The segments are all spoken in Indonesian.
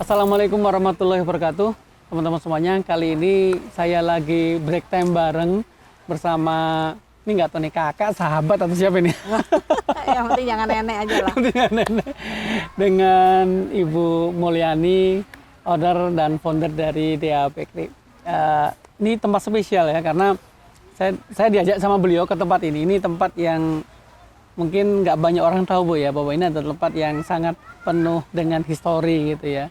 Assalamualaikum warahmatullahi wabarakatuh. Teman-teman semuanya, kali ini saya lagi break time bareng bersama, ini nggak tahu nih kakak, sahabat atau siapa ini? Yang penting jangan nenek aja lah. Dengan Ibu Mulyani, owner dan founder dari Dea Bakery. Ini tempat spesial ya, karena saya diajak sama beliau ke tempat ini. Ini tempat yang mungkin nggak banyak orang tahu Bu ya, bahwa ini adalah tempat yang sangat penuh dengan histori gitu ya.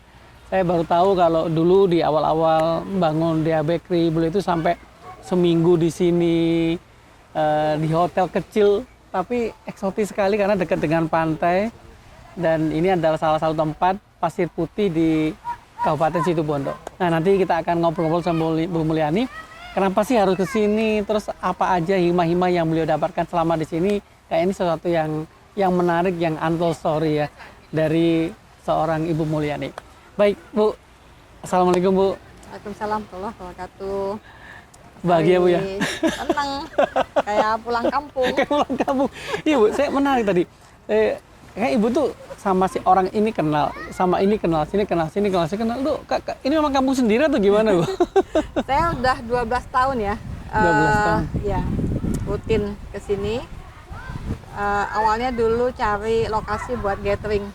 Saya baru tahu kalau dulu di awal-awal bangun Dea Bakery, beliau itu sampai seminggu di sini di hotel kecil, tapi eksotis sekali karena dekat dengan pantai. Dan ini adalah salah satu tempat pasir putih di Kabupaten Situbondo. Nah, nanti kita akan ngobrol-ngobrol sama Bu Mulyani. Kenapa sih harus ke sini? Terus apa aja hikmah-hikmah yang beliau dapatkan selama di sini? Kayak ini sesuatu yang menarik, yang untold story ya dari seorang Ibu Mulyani. Baik Bu, Assalamualaikum Bu. Waalaikumsalam warahmatullahi wabarakatuh. Bahagia Bu ya? Seneng, kayak pulang kampung. Kayak pulang kampung. Iya Bu, saya menarik tadi. Kayak Ibu tuh sama si orang ini kenal, sama ini kenal, sini kenal, sini kenal, sini kenal. Tuh, ini memang kampung sendiri atau gimana Bu? Saya udah 12 tahun ya. 12 tahun? Ya, rutin ke sini. Awalnya dulu cari lokasi buat gathering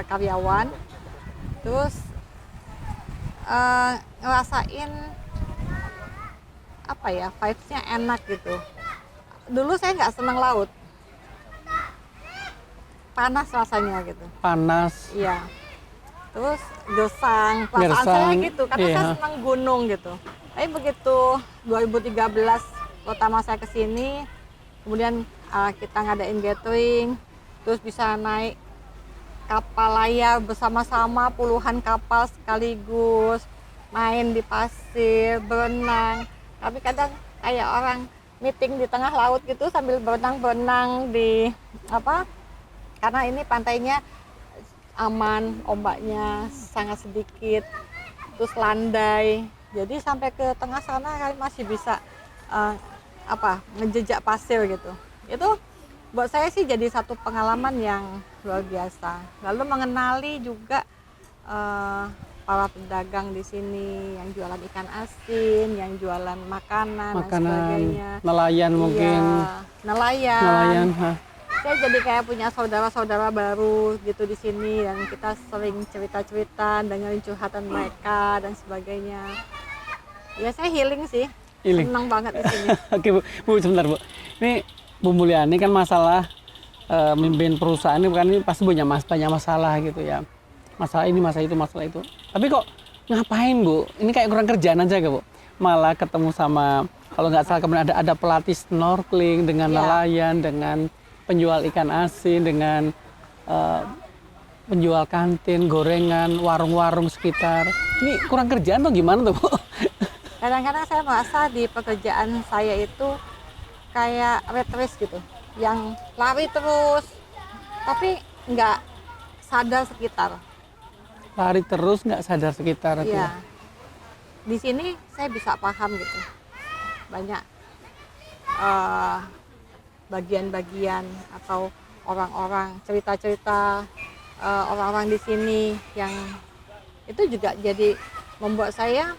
karyawan. Terus ngerasain apa ya, vibes-nya enak gitu. Dulu saya nggak senang laut, panas rasanya gitu. Panas. Iya. Terus gersang, perasaan saya gitu, karena iya. saya senang gunung gitu. Tapi begitu 2013 pertama saya kesini, kemudian kita ngadain gathering, terus bisa naik kapal layar bersama-sama puluhan kapal sekaligus, main di pasir, berenang. Tapi kadang kayak orang meeting di tengah laut gitu sambil berenang-berenang di apa? Karena ini pantainya aman, ombaknya sangat sedikit, terus landai. Jadi sampai ke tengah sana kali masih bisa ngejejak pasir gitu. Itu buat saya sih jadi satu pengalaman yang luar biasa. Lalu mengenali juga para pedagang di sini yang jualan ikan asin, yang jualan makanan dan sebagainya. Nelayan mungkin. Iya, nelayan. Nelayan. Saya jadi kayak punya saudara-saudara baru gitu di sini, dan kita sering cerita-cerita, dengerin curhatan mereka dan sebagainya. Ya saya healing sih. Healing. Senang banget di sini. Oke Bu, sebentar Bu. Ini Bu Mulyani kan masalah mimpin perusahaan ini kan, ini pasti banyak masalah gitu ya. Masalah ini, masalah itu, masalah itu. Tapi kok ngapain Bu? Ini kayak kurang kerjaan aja gak Bu? Malah ketemu sama, kalau nggak salah kemudian ada pelatih snorkeling dengan nelayan, dengan penjual ikan asin, dengan penjual kantin, gorengan, warung-warung sekitar. Ini kurang kerjaan atau gimana tuh Bu? Kadang-kadang saya merasa di pekerjaan saya itu kayak rat race gitu, yang lari terus, tapi nggak sadar sekitar. Lari terus nggak sadar sekitar. Iya. Di sini saya bisa paham gitu. Banyak bagian-bagian atau orang-orang, cerita-cerita orang-orang di sini yang itu juga jadi membuat saya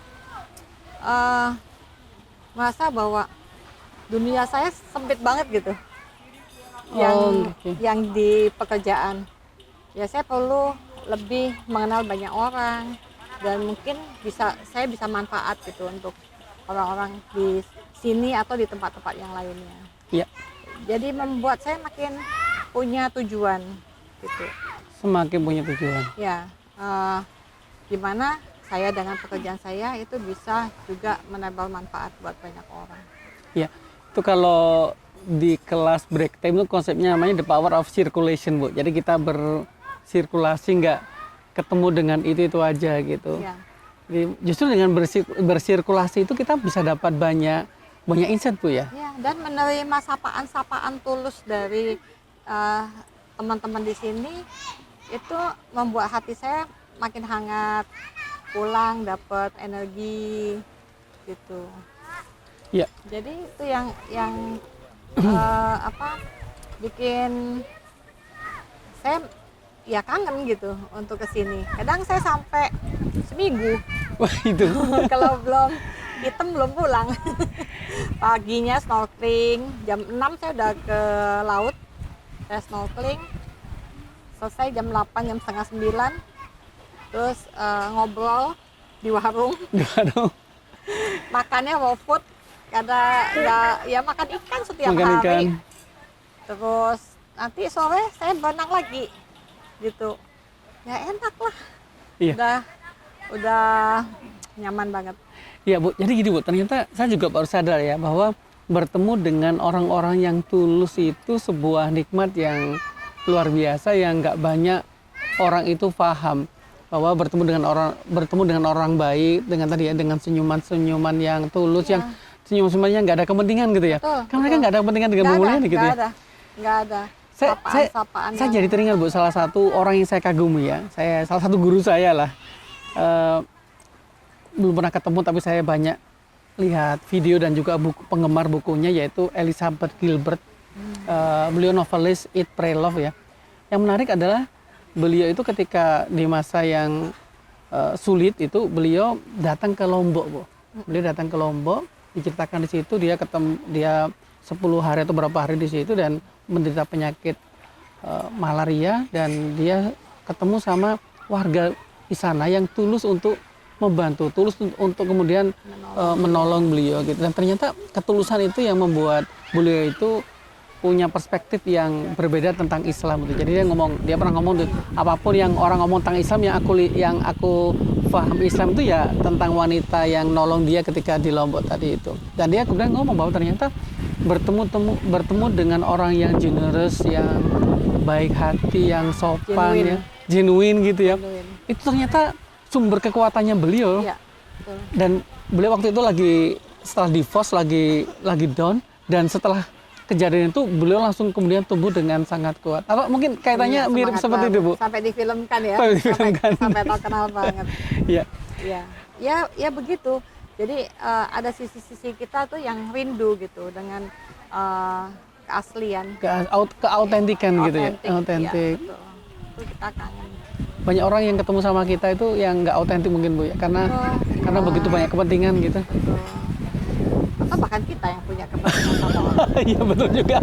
merasa bahwa dunia saya sempit banget gitu. Yang di pekerjaan. Ya saya perlu lebih mengenal banyak orang, dan mungkin saya bisa manfaat gitu untuk orang-orang di sini atau di tempat-tempat yang lainnya. Iya. Jadi membuat saya makin punya tujuan gitu. Semakin punya tujuan. Ya, gimana saya dengan pekerjaan saya itu bisa juga menebar manfaat buat banyak orang. Iya. Itu kalau di kelas break time itu konsepnya namanya the power of circulation Bu. Jadi kita bersirkulasi, nggak ketemu dengan itu aja gitu. Ya. Jadi justru dengan bersirkulasi itu kita bisa dapat banyak insight Bu ya. Ya, dan menerima sapaan-sapaan tulus dari teman-teman di sini itu membuat hati saya makin hangat. Pulang dapat energi gitu. Iya. Jadi itu yang bikin saya ya kangen gitu untuk kesini. Kadang saya sampai seminggu Wah itu. kalau belum hitam belum pulang. Paginya snorkeling, jam 6 saya udah ke laut, saya snorkeling, selesai jam 8, jam setengah 9, terus ngobrol di warung, Waduh, makannya raw food, nggak ya makan ikan setiap makan hari, ikan. terus nanti sore saya berenang lagi, gitu, ya enak lah, Iya. udah nyaman banget. Iya Bu, jadi gini Bu, ternyata saya juga baru sadar ya bahwa bertemu dengan orang-orang yang tulus itu sebuah nikmat yang luar biasa yang nggak banyak orang itu paham bahwa bertemu dengan orang baik dengan tadi ya dengan senyuman-senyuman yang tulus yang senyum-senyumannya nggak ada kepentingan gitu ya. Betul, Kan mereka nggak ada kepentingan dengan Bu Mulyani gitu ya. Nggak ada. Saya jadi teringat Bu salah satu orang yang saya kagumi ya. Salah satu guru saya lah. Belum pernah ketemu tapi saya banyak lihat video dan juga penggemar bukunya yaitu Elizabeth Gilbert. Beliau novelis Eat Pray Love ya. Yang menarik adalah beliau itu ketika di masa yang sulit itu beliau datang ke Lombok Bu. Beliau datang ke Lombok, diceritakan di situ dia 10 hari atau berapa hari di situ dan menderita penyakit malaria dan dia ketemu sama warga di sana yang tulus untuk membantu, tulus untuk kemudian menolong beliau gitu. Dan ternyata ketulusan itu yang membuat beliau itu punya perspektif yang berbeda tentang Islam gitu. Jadi dia pernah ngomong apapun yang orang ngomong tentang Islam yang aku paham Islam itu ya tentang wanita yang nolong dia ketika di Lombok tadi itu. Dan dia kemudian ngomong bahwa ternyata bertemu dengan orang yang generous, yang baik hati, yang sopan, Genuine. ya, genuine gitu ya. Genuine. Itu ternyata sumber kekuatannya beliau. Iya, betul. Dan beliau waktu itu setelah divorce lagi down dan setelah kejadian itu beliau langsung kemudian tumbuh dengan sangat kuat. Apa mungkin kaitannya Iya, mirip semangat seperti itu, Bu? Sampai difilmkan ya. Sampai difilmkan. Sampai terkenal banget. Iya. Iya. Ya begitu. Jadi ada sisi-sisi kita tuh yang rindu gitu dengan keaslian. Keautentikan gitu ya. Autentik, Autentik. iya, betul. Itu kita kangen. Banyak orang yang ketemu sama kita itu yang nggak autentik mungkin Bu ya. Karena begitu banyak kepentingan gitu. Betul. Atau bahkan kita yang punya kepentingan sama orang. Iya betul juga.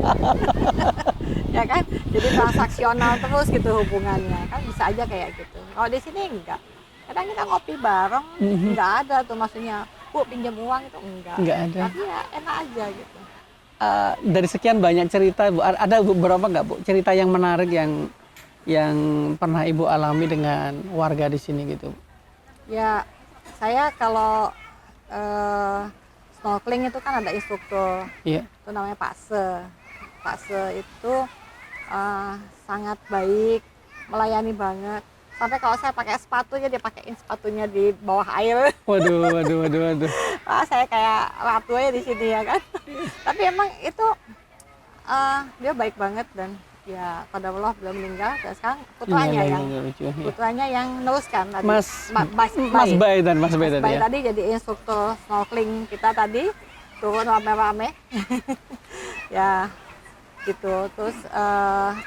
Ya kan? Jadi transaksional terus gitu hubungannya. Kan bisa aja kayak gitu. Kalau di sini enggak. Kadang kita ngopi bareng, enggak ada tuh maksudnya, Bu pinjam uang itu enggak. Enggak ada. Tapi ya enak aja gitu. Dari sekian banyak cerita Bu, ada beberapa nggak Bu cerita yang menarik yang pernah Ibu alami dengan warga di sini gitu? Ya, saya kalau snorkeling itu kan ada instruktur. Iya. Itu namanya Pak Se. Pak Se itu sangat baik, melayani banget. Sampai kalau saya pakai sepatu dia pakein sepatunya di bawah air. Waduh. Saya kayak ratu aja di sini ya kan. Tapi emang itu dia baik banget dan ya pada Allah belum meninggal dan sekarang putranya yang neruskan tadi. Mas Bay tadi jadi instruktur snorkeling kita tadi turun rame-rame. Ya gitu. Terus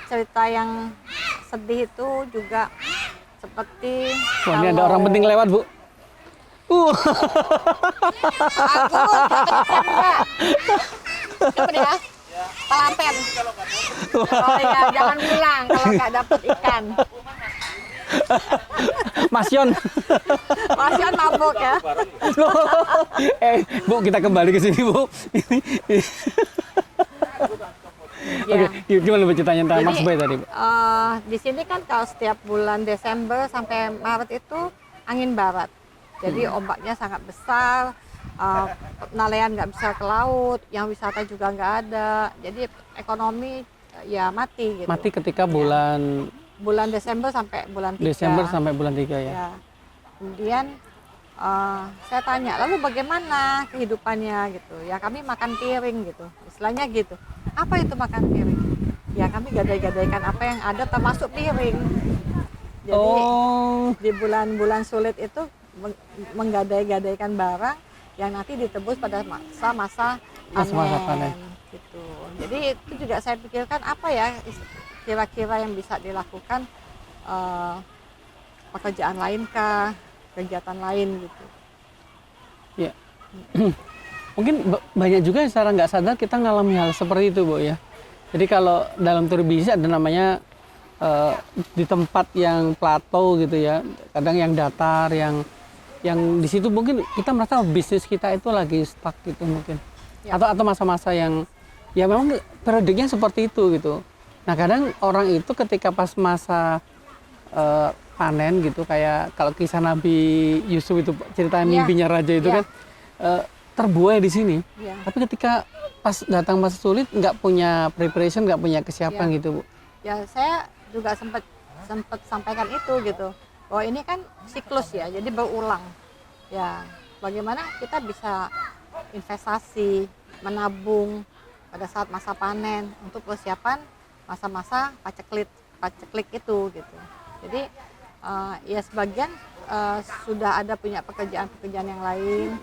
cerita yang sedih itu juga seperti ini ada orang penting lewat Bu. Aku coba ya. Pelanten. Oh ya, jangan bilang kalau nggak dapet ikan. Mas Yon mabuk ya. Bu kita kembali ke sini Bu. Ya. Oke, gimana Bu ceritanya tentang Mas Bay tadi Bu? Di sini kan kalau setiap bulan Desember sampai Maret itu angin barat. Jadi ombaknya sangat besar, nelayan nggak bisa ke laut, yang wisata juga nggak ada. Jadi ekonomi ya mati gitu. Mati ketika bulan Desember sampai bulan 3. Desember sampai bulan 3 ya. Ya. Kemudian saya tanya, lalu bagaimana kehidupannya gitu? Ya kami makan piring gitu, istilahnya gitu. Apa itu makan piring? Ya kami gadai-gadaikan apa yang ada termasuk piring. Jadi di bulan-bulan sulit itu menggadai-gadaikan barang yang nanti ditebus pada masa panen. Gitu. Jadi itu juga saya pikirkan apa ya kira-kira yang bisa dilakukan eh, pekerjaan lain kah, kegiatan lain gitu. Ya. Mungkin banyak juga yang secara nggak sadar kita ngalami hal seperti itu, Bu ya. Jadi kalau dalam teori bisnis ada namanya di tempat yang plateau gitu ya, kadang yang datar, yang di situ mungkin kita merasa bisnis kita itu lagi stuck gitu mungkin. Ya. Atau masa-masa yang ya memang periodenya seperti itu gitu. Nah, kadang orang itu ketika pas masa panen gitu, kayak kalau kisah Nabi Yusuf itu cerita Ya. mimpinya raja itu Ya. kan terbuai di sini. Ya. Tapi ketika pas datang masa sulit nggak punya preparation, nggak punya kesiapan Ya. gitu, Bu. Ya, saya juga sempat sampaikan itu gitu. Bahwa ini kan siklus ya, jadi berulang. Ya, bagaimana kita bisa investasi, menabung pada saat masa panen untuk persiapan masa-masa paceklik itu gitu. Jadi ya sebagian sudah ada punya pekerjaan-pekerjaan yang lain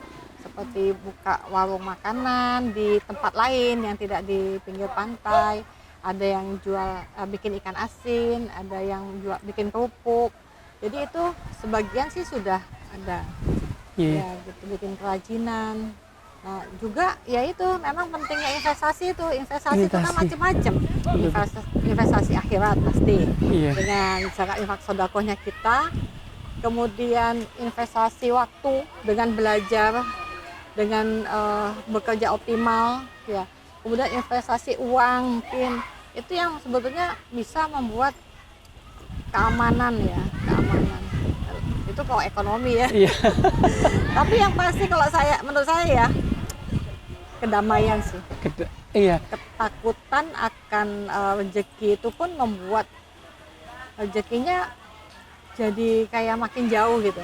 seperti buka warung makanan di tempat lain yang tidak di pinggir pantai, ada yang jual bikin ikan asin, ada yang jual bikin kerupuk. Jadi itu sebagian sih sudah ada. Iya. Ya gitu, bikin kerajinan. Nah juga ya itu memang pentingnya investasi itu kan Investasi. macam-macam. Investasi akhirat pasti Iya. dengan cara infak sodakohnya kita, kemudian investasi waktu dengan belajar, dengan bekerja optimal ya, kemudian investasi uang mungkin itu yang sebetulnya bisa membuat keamanan itu kalau ekonomi ya. Iya. Tapi yang pasti kalau menurut saya ya kedamaian sih. Iya. Ketakutan akan rezeki itu pun membuat rezekinya jadi kayak makin jauh gitu.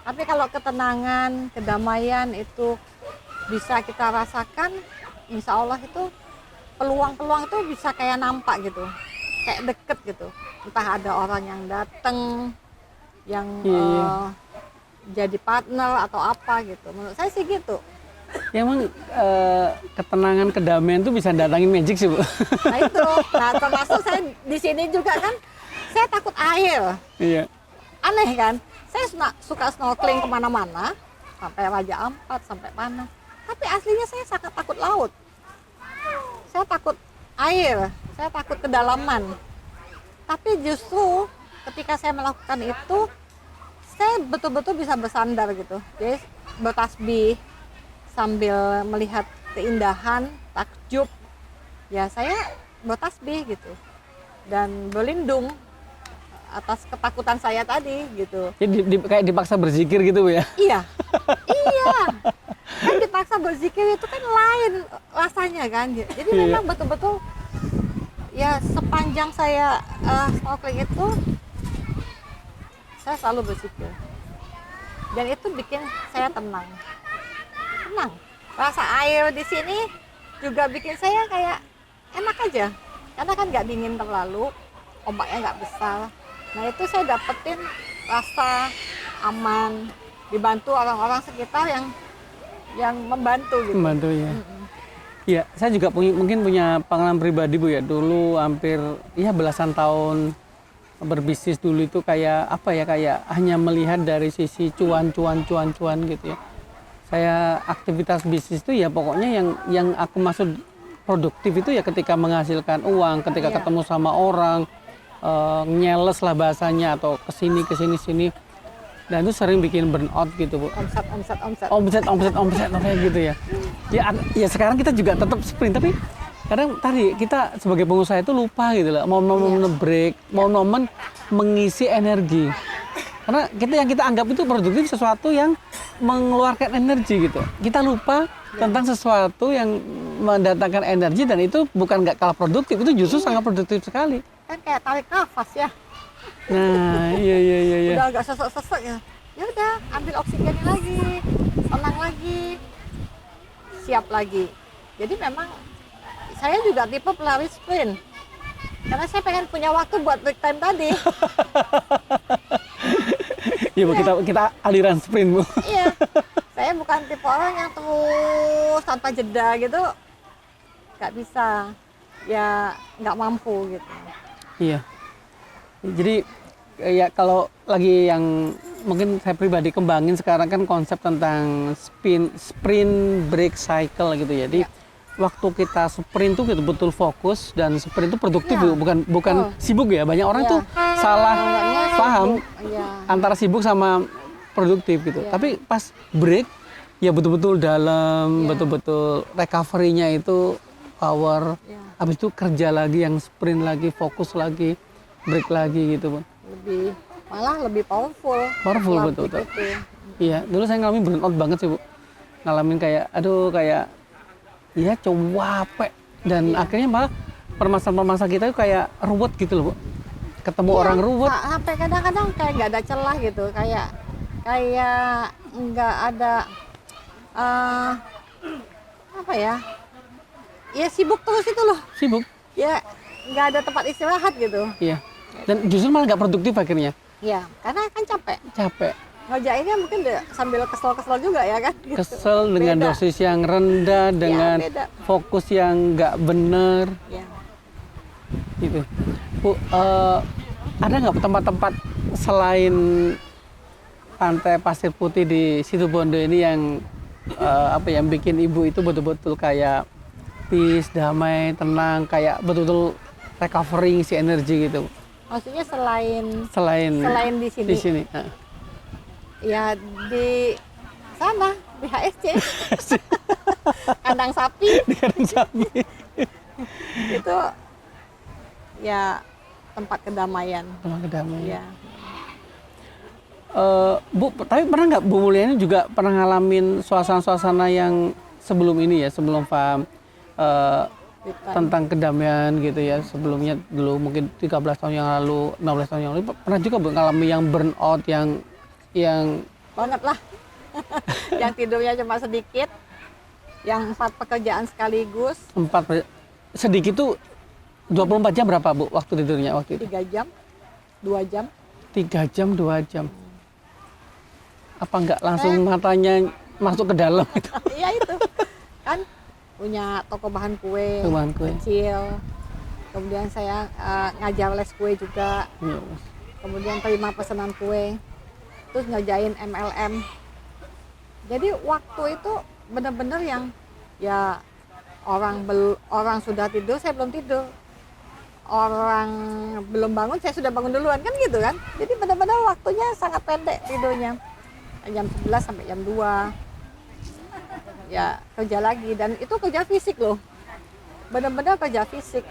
Tapi kalau ketenangan, kedamaian itu bisa kita rasakan, insya Allah itu peluang-peluang itu bisa kayak nampak gitu, kayak deket gitu. Entah ada orang yang datang, yang jadi partner atau apa gitu. Menurut saya sih gitu. Ya emang ketenangan, kedamaian itu bisa datangin magic sih, Bu. Nah itu, nah termasuk saya di sini juga kan, saya takut air. Iya. Aneh kan? Saya suka snorkeling kemana-mana, sampai Raja Ampat, sampai mana. Tapi aslinya saya sangat takut laut. Saya takut air, saya takut kedalaman. Tapi justru ketika saya melakukan itu, saya betul-betul bisa bersandar gitu. Jadi bertasbih sambil melihat keindahan, takjub. Ya saya bertasbih gitu. Dan berlindung atas ketakutan saya tadi gitu. Jadi kayak dipaksa berzikir gitu, Bu ya. Iya, iya. Kan dipaksa berzikir itu kan lain rasanya kan. Jadi Iya. memang betul-betul ya sepanjang saya snorkeling itu saya selalu berzikir. Dan itu bikin saya tenang. Tenang. Rasa air di sini juga bikin saya kayak enak aja. Karena kan nggak dingin terlalu, ombaknya nggak besar. Nah itu saya dapetin rasa aman, dibantu orang-orang sekitar yang membantu gitu. Membantu ya. Iya, saya juga mungkin punya pengalaman pribadi, Bu ya. Dulu hampir ya belasan tahun berbisnis dulu itu kayak apa ya, kayak hanya melihat dari sisi cuan gitu ya. Saya aktivitas bisnis itu ya pokoknya yang aku maksud produktif itu ya ketika menghasilkan uang, ketika Iya. ketemu sama orang, nyeles lah bahasanya atau kesini sini, dan itu sering bikin burnout gitu, Bu. Omset gitu ya. Ya sekarang kita juga tetap sprint, tapi kadang tadi kita sebagai pengusaha itu lupa gitu loh, momen break, momen mengisi energi. Karena yang kita anggap itu produktif sesuatu yang mengeluarkan energi gitu. Kita lupa tentang sesuatu yang mendatangkan energi, dan itu bukan nggak kalah produktif, itu justru sangat produktif sekali. Kan kayak tarik nafas ya. Nah, iya. Udah agak sesek ya. Ya udah, ambil oksigennya lagi, tenang lagi, siap lagi. Jadi memang saya juga tipe pelari sprint. Karena saya pengen punya waktu buat break time tadi. Iya, Bu, kita aliran sprint, Bu. Iya. Saya bukan tipe orang yang terus tanpa jeda gitu. Nggak bisa. Ya nggak mampu gitu. Iya. Jadi ya kalau lagi yang mungkin saya pribadi kembangin sekarang kan konsep tentang sprint break cycle gitu ya. Jadi waktu kita sprint tuh gitu betul fokus dan sprint itu produktif Ya. Bu, bukan sibuk ya. Banyak orang Ya. tuh salah Awalnya paham sibuk. Ya. antara sibuk sama produktif gitu. Ya. Tapi pas break ya betul-betul dalam, Ya. betul-betul recovery-nya itu power. Ya. Habis itu kerja lagi yang sprint lagi, fokus lagi, break lagi gitu, Bu. Malah lebih powerful. Powerful, setelah betul, break betul. itu. Iya, dulu saya ngalamin burnout banget sih, Bu. Ngalamin kayak aduh kayak ya capek dan akhirnya malah permasalahan-permasalahan kita itu kayak ruwet gitu loh, Bu. Ketemu orang ruwet. Sampai kadang-kadang kayak nggak ada celah gitu, kayak nggak ada apa ya? Ya sibuk terus itu loh. Sibuk. Ya nggak ada tempat istirahat gitu. Iya. Dan justru malah nggak produktif akhirnya. Ya, karena kan capek. Capek. Ngerjainnya mungkin sambil kesel-kesel juga ya kan? Gitu. Kesel dengan Beda. dosis yang rendah, dengan beda. fokus yang nggak bener, Ya. gitu. Bu, ada nggak tempat-tempat selain Pantai Pasir Putih di Situbondo ini yang yang bikin ibu itu betul-betul kayak peace, damai, tenang, kayak betul-betul recovering si energi gitu. Maksudnya selain Selain di sini. di sini. Ya di sana di HSC kandang sapi Di kandang sapi. itu ya tempat kedamaian. Sama kedamaian. Ya. Bu, tapi pernah nggak Bu Mulyani juga pernah ngalamin suasana-suasana yang sebelum ini ya, sebelum paham tentang kedamaian gitu ya, sebelumnya dulu mungkin 13 tahun yang lalu, 16 tahun yang lalu, pernah juga Bu ngalamin yang burnout yang Banget lah. Yang tidurnya cuma sedikit, yang 4 pekerjaan sekaligus, sedikit tuh 24 jam berapa Bu waktu tidurnya waktu itu? 3 jam, 2 jam. 3 jam, 2 jam. Apa nggak langsung matanya masuk ke dalam gitu? Iya itu. Kan punya toko bahan kue, Bahan kue. kecil. Kemudian saya ngajar les kue juga. Iya. Kemudian terima pesanan kue. Terus ngerjain MLM. Jadi waktu itu benar-benar yang ya orang sudah tidur, saya belum tidur. Orang belum bangun, saya sudah bangun duluan kan gitu kan. Jadi benar-benar waktunya sangat pendek tidurnya. Jam 11 sampai jam 2. Ya kerja lagi dan itu kerja fisik loh. Benar-benar kerja fisik.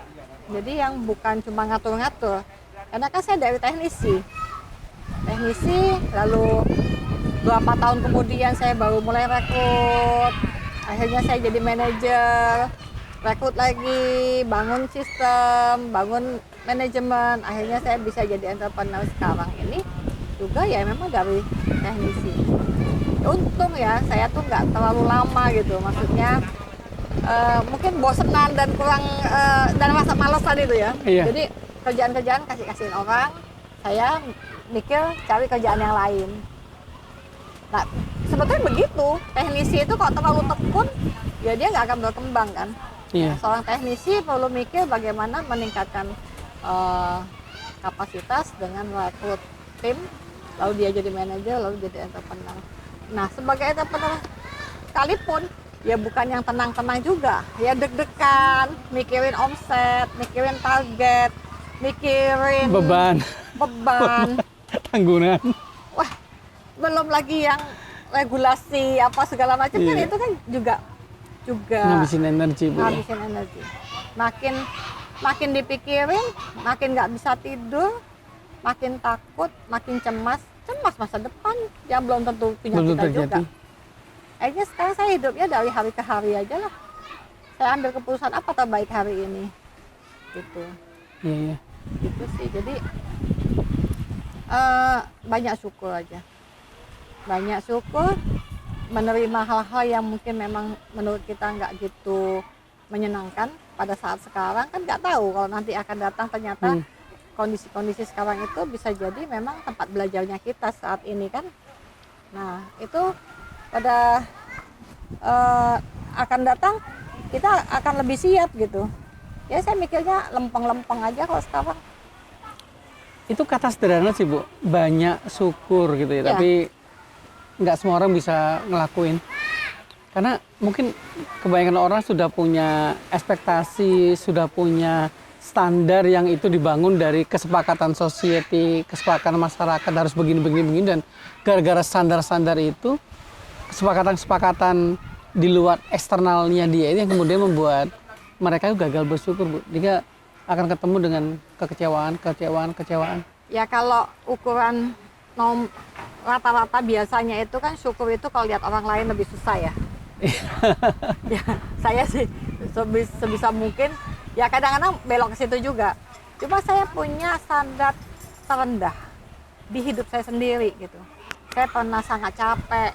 Jadi yang bukan cuma ngatur-ngatur. Karena kan saya dari teknisi, lalu berapa tahun kemudian saya baru mulai rekrut, akhirnya saya jadi manajer, rekrut lagi, bangun sistem, bangun manajemen, akhirnya saya bisa jadi entrepreneur sekarang ini juga ya memang dari teknisi. Untung ya saya tuh nggak terlalu lama gitu, maksudnya mungkin bosenan dan kurang dan masa malas tadi tuh ya. Iya. Jadi kerjaan-kerjaan kasihin orang, saya mikir cari kerjaan yang lain. Nah sebetulnya begitu, teknisi itu kalau terlalu tekun ya dia nggak akan berkembang kan. Iya. Seorang teknisi perlu mikir bagaimana meningkatkan kapasitas dengan merekrut tim, lalu dia jadi manajer, lalu jadi entrepreneur. Nah sebagai entrepreneur sekalipun ya bukan yang tenang-tenang juga, ya deg-degan, mikirin omset, mikirin target, mikirin Beban. Tanggungan. Wah, belum lagi yang regulasi apa segala macam kan Iya. itu kan juga Ngabisin energi Bu. ngabisin energi. Makin dipikirin, makin nggak bisa tidur, makin takut, makin cemas masa depan yang belum tentu punya Belum kita terjadi. juga. Akhirnya sekarang saya hidupnya dari hari ke hari aja lah. Saya ambil keputusan apa terbaik hari ini, gitu. Iya, iya. Gitu sih. Jadi banyak syukur aja. Banyak syukur, menerima hal-hal yang mungkin memang menurut kita nggak gitu menyenangkan pada saat sekarang, kan nggak tahu kalau nanti akan datang ternyata kondisi-kondisi sekarang itu bisa jadi memang tempat belajarnya kita saat ini kan. Nah itu pada akan datang kita akan lebih siap gitu. Ya saya mikirnya lempeng-lempeng aja kalau sekarang. itu kata sederhana sih Bu, banyak syukur gitu ya, Ya. tapi nggak semua orang bisa ngelakuin. Karena mungkin kebanyakan orang sudah punya ekspektasi, sudah punya standar yang itu dibangun dari kesepakatan society, kesepakatan masyarakat harus begini, dan gara-gara standar-standar itu, kesepakatan-kesepakatan di luar eksternalnya dia ini yang kemudian membuat mereka gagal bersyukur, Bu. Jika akan ketemu dengan kekecewaan. Ya kalau ukuran rata-rata biasanya itu kan syukur itu kalau lihat orang lain lebih susah ya. Ya, saya sih sebisa mungkin ya kadang-kadang belok ke situ juga. Cuma saya punya standar terendah di hidup saya sendiri gitu. Saya pernah sangat capek,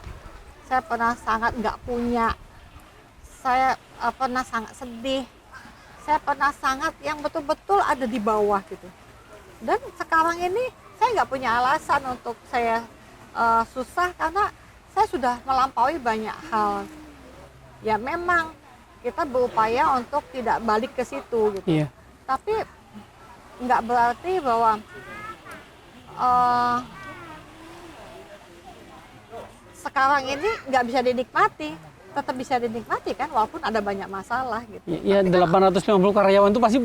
saya pernah sangat nggak punya, saya pernah sangat sedih, saya pernah sangat yang betul-betul ada di bawah gitu. Dan sekarang ini saya nggak punya alasan untuk saya susah karena saya sudah melampaui banyak hal. Ya memang kita berupaya untuk tidak balik ke situ gitu. Iya. Tapi nggak berarti bahwa sekarang ini nggak bisa dinikmati, tetap bisa dinikmati kan walaupun ada banyak masalah gitu. Ya, 850 karyawan itu pasti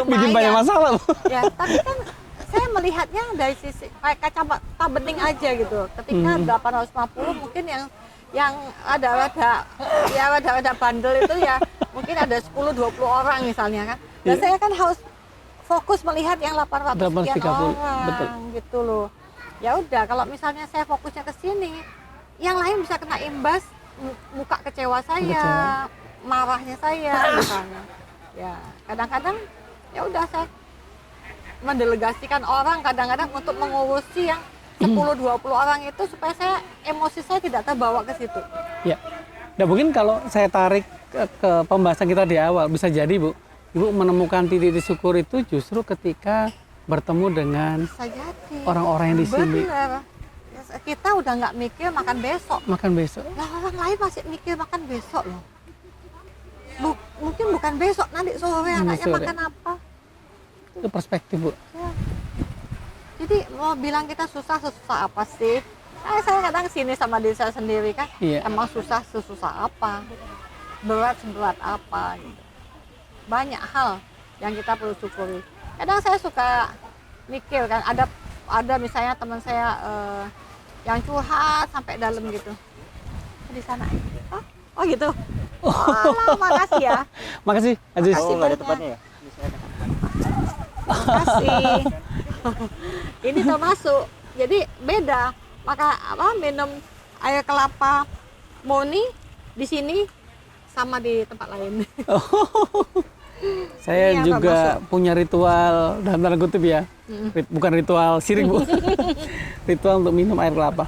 bikin banyak Lumayan. masalah, Bu. Ya, tapi kan saya melihatnya dari sisi kayak kacamata bening aja gitu. Ketika 850 mungkin yang ada bandel itu ya mungkin ada 10-20 orang misalnya kan. Dan Iya. saya kan harus fokus melihat yang 800 sekian 830, orang betul. gitu loh. Ya udah kalau misalnya saya fokusnya ke sini, yang lain bisa kena imbas muka kecewa saya, marahnya saya misalnya. Ya, kadang-kadang ya udah saya mendelegasikan orang kadang-kadang untuk mengurusi yang 10-20 orang itu supaya emosi saya tidak terbawa ke situ. Ya. Dan mungkin kalau saya tarik ke pembahasan kita di awal, bisa jadi Bu, Ibu menemukan titik syukur itu justru ketika bertemu dengan Bisa jadi. orang-orang yang di sini. Bener. Kita udah nggak mikir makan besok. Makan besok. Lah orang lain masih mikir makan besok loh. Mungkin bukan besok, nanti sore anaknya sore. makan apa. Itu perspektif, Bu. Ya. Jadi mau bilang kita susah apa sih? Saya kadang sini sama diri saya sendiri kan. Iya. Emang susah sesusah apa? Berat seberat apa gitu. Banyak hal yang kita perlu syukuri. Kadang saya suka mikir kan ada misalnya teman saya yang curhat sampai dalam gitu. Di sana. Oh gitu. Oh, makasih ya. Makasih, Aziz. Makasih Oh, nggak ada banyak. tempatnya ya? Makasih. Ini termasuk. Jadi beda. Maka minum air kelapa murni di sini sama di tempat lain. Saya Ini apa juga punya ritual dalam tanda kutip ya. Bukan ritual syirik, Bu. Ritual untuk minum air kelapa.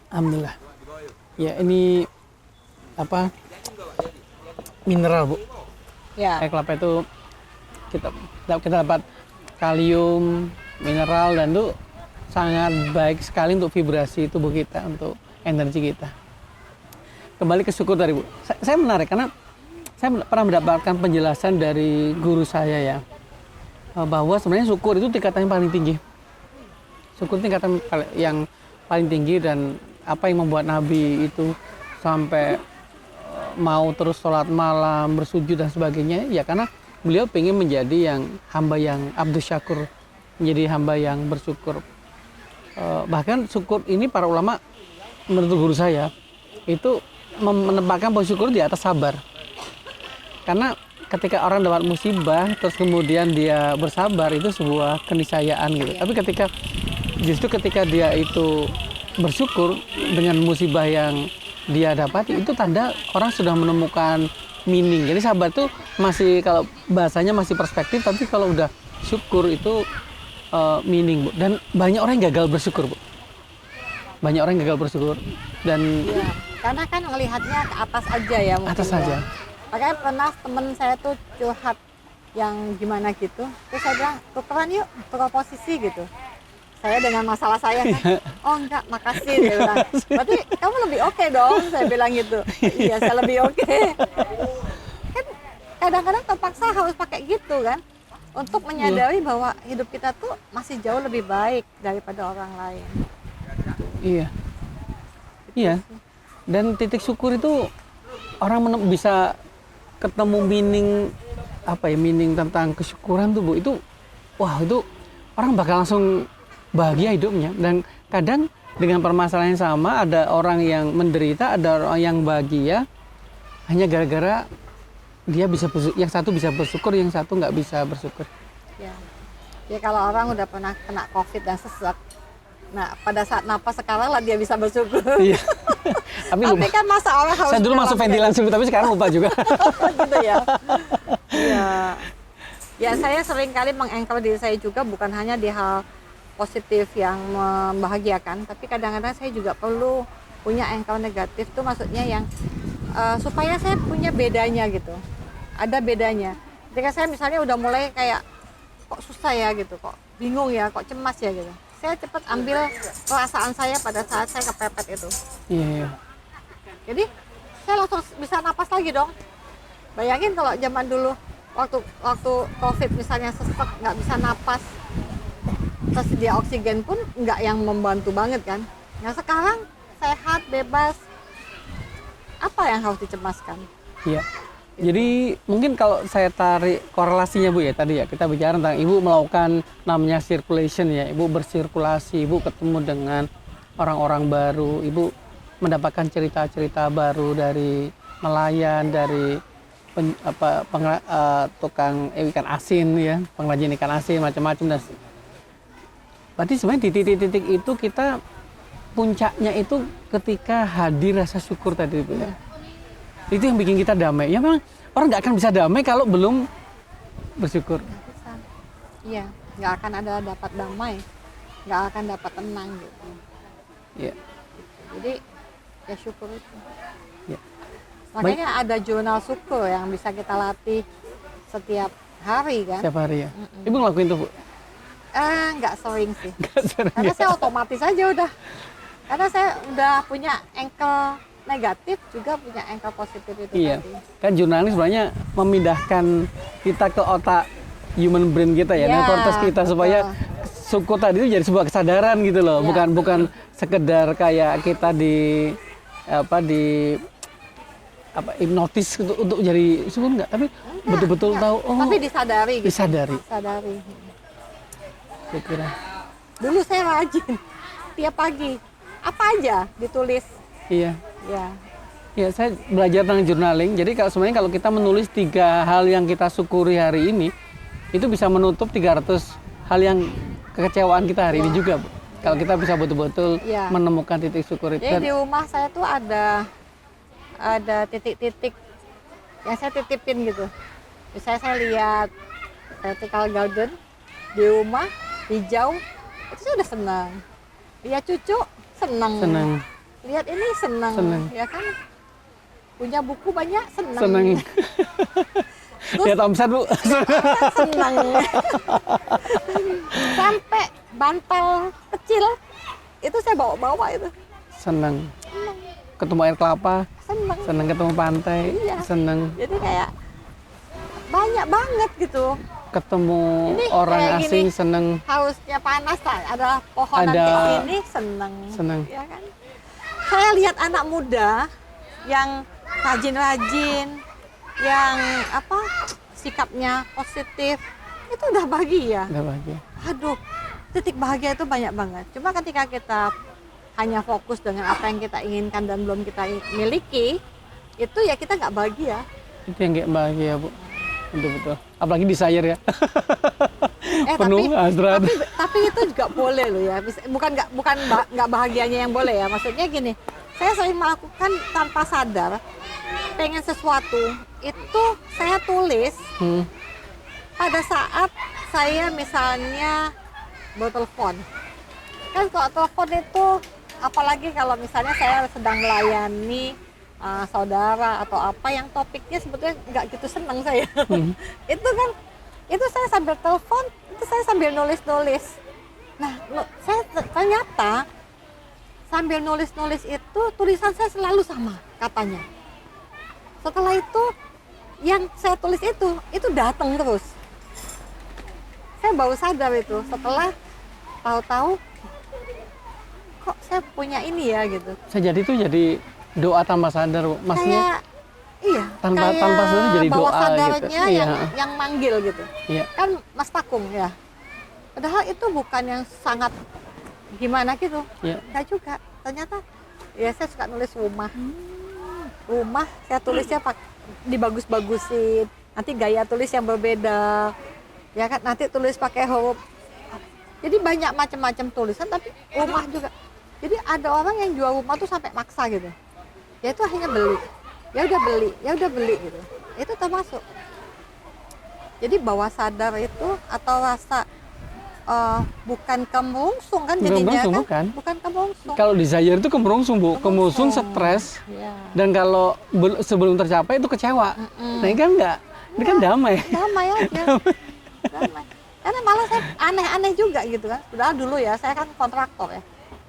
Alhamdulillah. Ya, ini apa? Mineral, Bu. Ya. Air kelapa itu kita dapat kalium, mineral, dan itu sangat baik sekali untuk vibrasi tubuh kita, untuk energi kita. Kembali ke syukur tadi, Bu. Saya menarik karena saya pernah mendapatkan penjelasan dari guru saya ya, bahwa sebenarnya syukur itu tingkatan yang paling tinggi. Syukur tingkatan yang paling tinggi, dan apa yang membuat Nabi itu sampai mau terus sholat malam, bersujud dan sebagainya, ya karena beliau ingin menjadi yang hamba yang abdu syakur, menjadi hamba yang bersyukur. Bahkan syukur ini para ulama menurut guru saya itu menempatkan bahwa syukur di atas sabar. Karena ketika orang dapat musibah terus kemudian dia bersabar, itu sebuah keniscayaan gitu. Tapi justru ketika dia itu bersyukur dengan musibah yang dia dapati, itu tanda orang sudah menemukan meaning. Jadi sabar itu masih, kalau bahasanya masih perspektif, tapi kalau udah syukur itu meaning, Bu. Dan banyak orang yang gagal bersyukur, Bu. Banyak orang yang gagal bersyukur. Dan Ya, karena kan ngelihatnya ke atas aja ya mungkin. atas ya. saja. Makanya pernah temen saya tuh curhat yang gimana gitu. Terus saya bilang, tukeran yuk, tukar posisi gitu. saya dengan masalah saya kan, oh enggak, makasih, dia bilang. Berarti kamu lebih oke dong, saya bilang gitu. Iya, saya lebih oke. Kan kadang-kadang terpaksa harus pakai gitu kan, untuk menyadari bahwa hidup kita tuh masih jauh lebih baik daripada orang lain. Iya. Iya. Dan titik syukur itu orang bisa ketemu meaning tentang kesyukuran tuh Bu. Itu wah, itu orang bakal langsung bahagia hidupnya. Dan kadang dengan permasalahan yang sama, ada orang yang menderita, ada orang yang bahagia hanya gara-gara dia bisa yang satu bisa bersyukur, yang satu nggak bisa bersyukur. Ya kalau orang udah pernah kena COVID dan sesek, nah pada saat napas sekarang lah dia bisa bersyukur. Iya. Tapi kan masa orang harus. Saya dulu masuk ventilasi tapi sekarang lupa juga. Gitu ya. Iya. Ya saya sering kali menganchor diri saya juga, bukan hanya di hal positif yang membahagiakan, tapi kadang-kadang saya juga perlu punya anchor negatif tuh, maksudnya yang supaya saya punya bedanya gitu. Ada bedanya. Ketika saya misalnya udah mulai kayak kok susah ya gitu, kok bingung ya, kok cemas ya gitu, saya cepat ambil perasaan saya pada saat saya kepepet itu. Iya. Jadi saya langsung bisa napas lagi dong. Bayangin kalau zaman dulu waktu COVID misalnya sesek, nggak bisa napas, tersedia oksigen pun nggak yang membantu banget kan. Nah sekarang sehat, bebas, apa yang harus dicemaskan? Iya. Jadi mungkin kalau saya tarik korelasinya Bu ya, tadi ya kita bicara tentang Ibu melakukan namanya circulation ya, Ibu bersirkulasi, Ibu ketemu dengan orang-orang baru, Ibu mendapatkan cerita-cerita baru dari nelayan, dari tukang ikan asin ya, pengrajin ikan asin macam-macam. Dan berarti sebenarnya di titik-titik itu kita puncaknya itu ketika hadir rasa syukur tadi Bu ya. Itu yang bikin kita damai. Ya memang orang nggak akan bisa damai kalau belum bersyukur. Iya, nggak akan ada dapat damai, nggak akan dapat tenang gitu. Iya. Jadi ya syukur itu. Ya. Makanya ada jurnal syukur yang bisa kita latih setiap hari kan. Setiap hari ya. Ibu ngelakuin tuh Bu? Nggak sering sih. Nggak sering, Karena ya? saya otomatis aja udah. Karena saya udah punya anchor negatif, juga punya anchor positif itu Iya. tadi. Kan jurnalis sebenarnya memindahkan kita ke otak human brain kita ya, Ya, neokortex kita, supaya syukur tadi itu jadi sebuah kesadaran gitu loh. Ya. Bukan sekedar kayak kita hipnotis untuk jadi syukur, enggak, tapi betul-betul tahu, oh, Tapi disadari gitu. disadari. Disadari. Saya kira. Dulu saya rajin tiap pagi apa aja ditulis. Iya. Ya. Ya, saya belajar tentang journaling. Jadi sebenarnya kalau kita menulis 3 hal yang kita syukuri hari ini, itu bisa menutup 300 hal yang kekecewaan kita hari ini juga, Bu. Kalau kita bisa betul-betul menemukan titik syukur itu. Jadi di rumah saya tuh ada titik-titik yang saya titipin gitu. Misalnya saya lihat vertical garden di rumah, hijau, itu saya udah senang. Lihat cucu, senang. Lihat ini senang. Ya kan? Punya buku banyak, senang. Lihat omset Bu. Senang. Sampai bantal kecil itu saya bawa-bawa itu. Senang. Ketemu air kelapa. Senang ketemu pantai. Iya. Senang. Jadi kayak banyak banget gitu. Ketemu Ini orang asing, gini, senang. Hausnya panas lah, ada pohonan kayak gini, senang. Ya kan? Saya lihat anak muda yang rajin-rajin, yang sikapnya positif, itu udah bahagia. Udah bahagia. Aduh, titik bahagia itu banyak banget. Cuma ketika kita hanya fokus dengan apa yang kita inginkan dan belum kita miliki, itu ya kita nggak bahagia. Itu yang kayak bahagia Bu. Betul-betul. Apalagi desire ya. Penuh hasrat. Tapi itu juga boleh loh ya. Bukan nggak bahagianya yang boleh ya. Maksudnya gini, saya sering melakukan tanpa sadar, pengen sesuatu itu saya tulis pada saat saya misalnya bertelepon. Kan kalau telepon itu, apalagi kalau misalnya saya sedang melayani saudara atau apa yang topiknya sebetulnya nggak gitu senang saya. Itu kan, itu saya sambil telepon, itu saya sambil nulis-nulis. Nah, saya ternyata sambil nulis-nulis itu tulisan saya selalu sama katanya. Setelah itu yang saya tulis itu datang terus. Saya baru sadar itu setelah tahu-tahu kok saya punya ini ya gitu. Saya jadi itu jadi doa tanpa sadar, Bu. Maksudnya Kayak iya, tanpa kayak sadar jadi bawah doa sadarnya gitu. yang manggil gitu. Iya. Kan Mas Pakung ya. Padahal itu bukan yang sangat gimana gitu. Iya. Enggak juga. Ternyata ya saya suka nulis rumah. Rumah saya tulisnya dibagus-bagusin. Nanti gaya tulis yang berbeda. Ya kan nanti tulis pakai huruf. Jadi banyak macam-macam tulisan tapi rumah juga. Jadi ada orang yang jual rumah tuh sampai maksa gitu. Ya itu akhirnya beli. Ya udah beli gitu. Itu termasuk. Jadi bawah sadar itu atau rasa bukan kemerungsung kan jadinya Kemerungsung, kan? bukan. Bukan kemerungsung. Kalau desire itu kemerungsung, Bu. Kemerungsung, Kemerungsung. stres. Iya. Dan kalau sebelum tercapai itu kecewa. Nah, ini kan enggak. Ini kan damai. Damai aja. Damai. Karena malah saya aneh-aneh juga gitu kan. Padahal dulu ya saya kan kontraktor ya.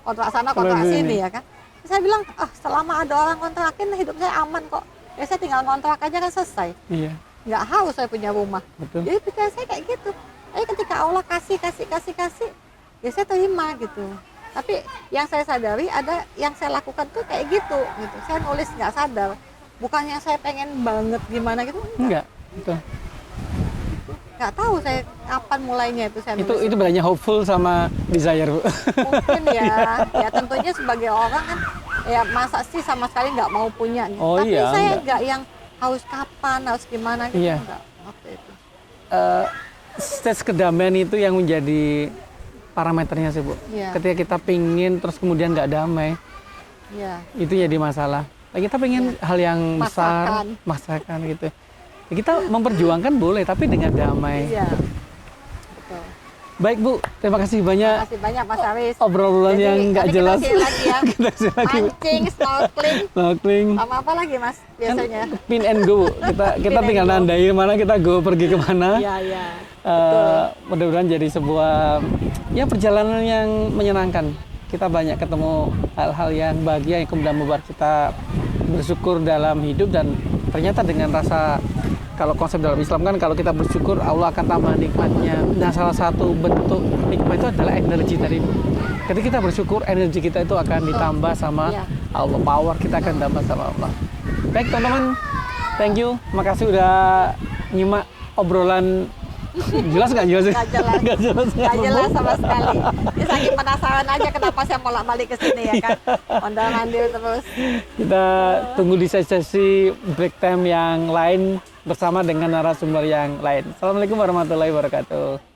Kontrak sana, kontrak Kalau sini ini. ya kan. Saya bilang, selama ada orang kontrakin hidup saya aman kok. Ya saya tinggal kontrak aja kan selesai. Iya, Nggak harus saya punya rumah. betul. Jadi pikiran saya kayak gitu. Tapi ketika Allah kasih, ya saya terima gitu. Tapi yang saya sadari ada yang saya lakukan tuh kayak gitu. Saya nulis nggak sadar. Bukan yang saya pengen banget gimana gitu. Enggak, betul. Nggak tahu saya kapan mulainya itu saya nulis. Itu bedanya hopeful sama desire, Bu. Mungkin ya tentunya sebagai orang kan ya masa sih sama sekali nggak mau punya gitu. Oh Tapi iya, saya enggak. nggak yang harus kapan, harus gimana gitu. Iya. Enggak, waktu itu. Stage kedamaian itu yang menjadi parameternya sih, Bu. Iya. Ketika kita pingin terus kemudian nggak damai, Iya. itu jadi masalah. Nah, kita pengen hal yang besar, Masakan. masakan gitu. Ya, kita memperjuangkan boleh, tapi dengan damai. Iya. Betul. Baik, Bu. Terima kasih banyak Terima kasih banyak Mas Aris. obrolan Jadi, yang nggak nanti jelas. Kita lagi ya. Kita kasih lagi, Bu. Mancing, snorkeling, Snorkeling. sama apa lagi Mas biasanya? Pin and go, Bu. Kita Pin and tinggal go. nandai mana kita go pergi kemana. Iya, iya. Mudah-mudahan jadi sebuah ya perjalanan yang menyenangkan. Kita banyak ketemu hal-hal yang bahagia yang kemudian membuat kita bersyukur dalam hidup, dan ternyata dengan rasa, kalau konsep dalam Islam kan kalau kita bersyukur Allah akan tambah nikmatnya, dan salah satu bentuk nikmat itu adalah energi tadi. Ketika kita bersyukur, energi kita itu akan ditambah sama Iya. Allah, power kita akan ditambah sama Allah. Baik teman-teman, thank you, makasih udah nyimak obrolan. Jelas nggak jelas? Nggak jelas. Nggak jelas, Nggak jelas sama sekali. Ini saking penasaran aja kenapa saya bolak-balik ke sini ya kan. Ondel-mandil terus. Kita tunggu di sesi break time yang lain bersama dengan narasumber yang lain. Assalamualaikum warahmatullahi wabarakatuh.